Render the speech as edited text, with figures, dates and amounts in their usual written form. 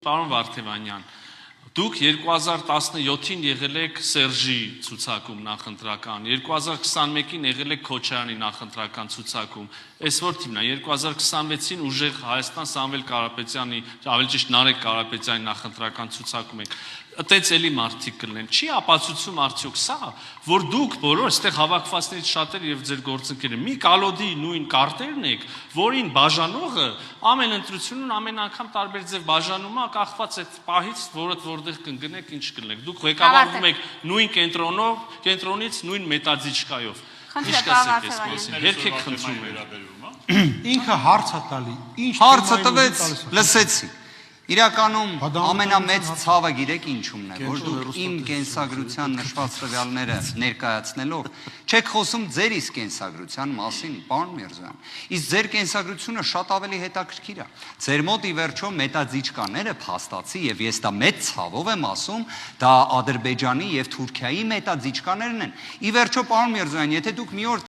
Պարոն Վարդևանյան, դուք 2017-ին եղել եք Սերժի ցուցակում նախընտրական, 2021-ին եղել եք Քոչարյանի նախընտրական ցուցակում, այսօր թիմն է 2026-ին ուժեղ Հայաստան Սամվել Կարապետյանի, ավելի ճիշտ Նարեկ Կարապետյանի նախընտրական ցուցակում եք։ Այդտենց էլի մարդիկ կլինեն։ Չի ապացուցում արդյոք սա, որ դուք բոլոր այստեղ հավաքվածներից շատերը եւ ձեր գործընկերները մի կալոդի նույն կարտերն եք, որին բաժանողը ամեն ընտրությունում ամեն անգամ տարբեր ձև բաժանում է, կախված այդ պահից, որտեղ կընկնեք, ինչ կլինեք։ Դուք ղեկավարվում եք նույն կենտրոնից նույն մետաձիչկայով։ Ինչ կասեք այս մասին։ Երբեք խնդրում եք։ Ինքը հարց է տալի։ Ինչ հարցը տվեց, լսեցի։ Իրականում ամենամեծ ցավը գիրեք ինչումն է, որ դուք իմ կենսագրության նշված տվյալները ներկայացնելով չեք խոսում ձեր իսկ կենսագրության մասին, պարոն Միրզոյան։ Իսկ ձեր կենսագրությունը շատ ավելի հետաքրքիր է։ Ձեր մոտ ի վերջո մետաձիչկաները փաստացի, եւ ես դա մեծ ցավով եմ ասում, դա Ադրբեջանի եւ Թուրքիայի մետաձիչկաներն են։ Ի վերջո, պարոն Միրզոյան, եթե դուք մի օր